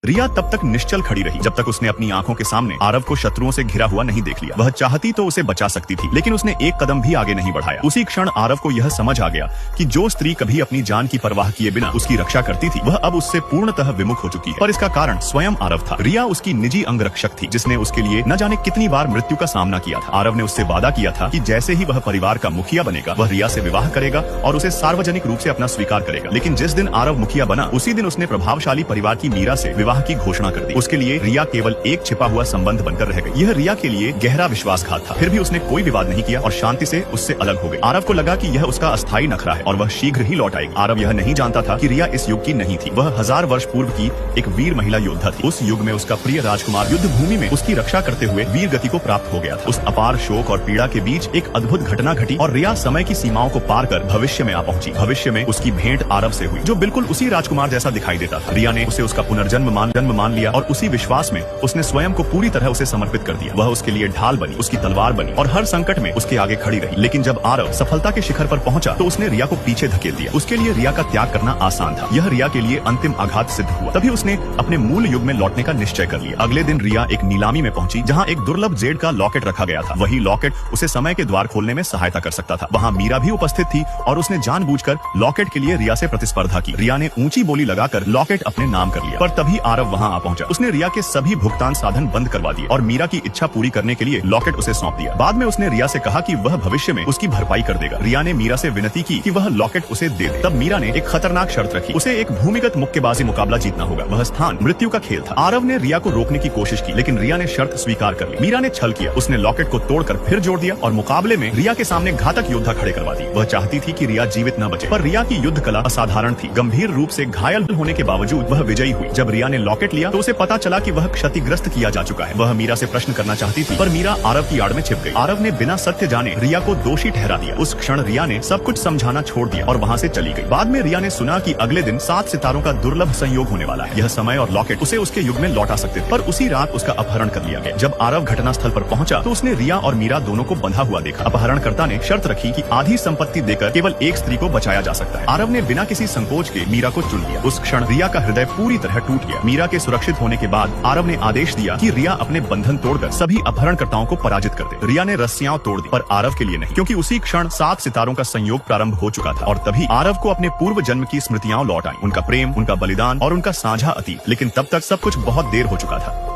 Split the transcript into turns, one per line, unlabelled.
रिया तब तक निश्चल खड़ी रही जब तक उसने अपनी आंखों के सामने आरव को शत्रुओं से घिरा हुआ नहीं देख लिया। वह चाहती तो उसे बचा सकती थी, लेकिन उसने एक कदम भी आगे नहीं बढ़ाया। उसी क्षण आरव को यह समझ आ गया कि जो स्त्री कभी अपनी जान की परवाह किए बिना उसकी रक्षा करती थी, वह अब उससे पूर्णतः विमुख हो चुकी है। पर इसका कारण स्वयं आरव था। रिया उसकी निजी अंगरक्षक थी, जिसने उसके लिए न जाने कितनी बार मृत्यु का सामना किया था। आरव ने उससे वादा किया था कि जैसे ही वह परिवार का मुखिया बनेगा, वह रिया से विवाह करेगा और उसे सार्वजनिक रूप से अपना स्वीकार करेगा। लेकिन जिस दिन आरव मुखिया बना, उसी दिन उसने प्रभावशाली परिवार की मीरा से विवाह की घोषणा कर दी। उसके लिए रिया केवल एक छिपा हुआ संबंध बनकर रह गई। यह रिया के लिए गहरा विश्वासघात था। फिर भी उसने कोई विवाद नहीं किया और शांति से उससे अलग हो गई। आरव को लगा कि यह उसका अस्थायी नखरा है और वह शीघ्र ही लौट आएगी। आरव यह नहीं जानता था कि रिया इस युग की नहीं थी। वह 1000 वर्ष पूर्व की एक वीर महिला योद्धा थी। उस युग में उसका प्रिय राजकुमार युद्ध भूमि में उसकी रक्षा करते हुए वीर गति को प्राप्त हो गया था। उस अपार शोक और पीड़ा के बीच एक अद्भुत घटना घटी और रिया समय की सीमाओं को पार कर भविष्य में आ पहुंची। भविष्य में उसकी भेंट आरव से हुई, जो बिल्कुल उसी राजकुमार जैसा दिखाई देता था। रिया ने उसे उसका पुनर्जन्म मान लिया और उसी विश्वास में उसने स्वयं को पूरी तरह उसे समर्पित कर दिया। वह उसके लिए ढाल बनी, उसकी तलवार बनी और हर संकट में उसके आगे खड़ी रही। लेकिन जब आरव सफलता के शिखर पर पहुंचा तो उसने रिया को पीछे धकेल दिया। उसके लिए रिया का त्याग करना आसान था। यह रिया के लिए अंतिम आघात सिद्ध हुआ। तभी उसने अपने मूल युग में लौटने का निश्चय कर लिया। अगले दिन रिया एक नीलामी में पहुंची, जहां एक दुर्लभ जेड का लॉकेट रखा गया था। वही लॉकेट उसे समय के द्वार खोलने में सहायता कर सकता था। वहां मीरा भी उपस्थित थी और उसने जानबूझकर लॉकेट के लिए रिया से प्रतिस्पर्धा की। रिया ने ऊंची बोली लगाकर लॉकेट अपने नाम कर लिया, पर तभी आरव वहां आ पहुंचा। उसने रिया के सभी भुगतान साधन बंद करवा दिए और मीरा की इच्छा पूरी करने के लिए लॉकेट उसे सौंप दिया। बाद में उसने रिया से कहा कि वह भविष्य में उसकी भरपाई कर देगा। रिया ने मीरा से विनती की कि वह लॉकेट उसे दे दे। तब मीरा ने एक खतरनाक शर्त रखी। उसे एक भूमिगत मुक्केबाजी मुकाबला जीतना होगा। वह स्थान मृत्यु का खेल था। आरव ने रिया को रोकने की कोशिश की, लेकिन रिया ने शर्त स्वीकार कर ली। मीरा ने छल किया। उसने लॉकेट को तोड़कर फिर जोड़ दिया और मुकाबले में रिया के सामने घातक योद्धा खड़े करवा दिए। वह चाहती थी कि रिया जीवित न बचे, पर रिया की युद्ध कला असाधारण थी। गंभीर रूप से घायल होने के बावजूद वह विजयी हुई। जब रिया ने लॉकेट लिया तो उसे पता चला कि वह क्षतिग्रस्त किया जा चुका है। वह मीरा से प्रश्न करना चाहती थी, पर मीरा आरव की आड़ में छिप गई। आरव ने बिना सत्य जाने रिया को दोषी ठहरा दिया। उस क्षण रिया ने सब कुछ समझाना छोड़ दिया और वहां से चली गई। बाद में रिया ने सुना कि अगले दिन 7 सितारों का दुर्लभ संयोग होने वाला है। यह समय और लॉकेट उसे उसके युग में लौटा सकते थे, पर उसी रात उसका अपहरण कर लिया गया। जब आरव घटनास्थल पर पहुंचा तो उसने रिया और मीरा दोनों को बंधा हुआ देखा। अपहरणकर्ता ने शर्त रखी कि आधी संपत्ति देकर केवल एक स्त्री को बचाया जा सकता है। आरव ने बिना किसी संकोच के मीरा को चुन लिया। उस क्षण रिया का हृदय पूरी तरह टूट गया। मीरा के सुरक्षित होने के बाद आरव ने आदेश दिया कि रिया अपने बंधन तोड़कर सभी अपहरणकर्ताओं को पराजित कर दे। रिया ने रस्सियां तोड़ दी, पर आरव के लिए नहीं, क्योंकि उसी क्षण 7 सितारों का संयोग प्रारंभ हो चुका था और तभी आरव को अपने पूर्व जन्म की स्मृतियां लौट आई। उनका प्रेम, उनका बलिदान और उनका साझा अतीत। लेकिन तब तक सब कुछ बहुत देर हो चुका था।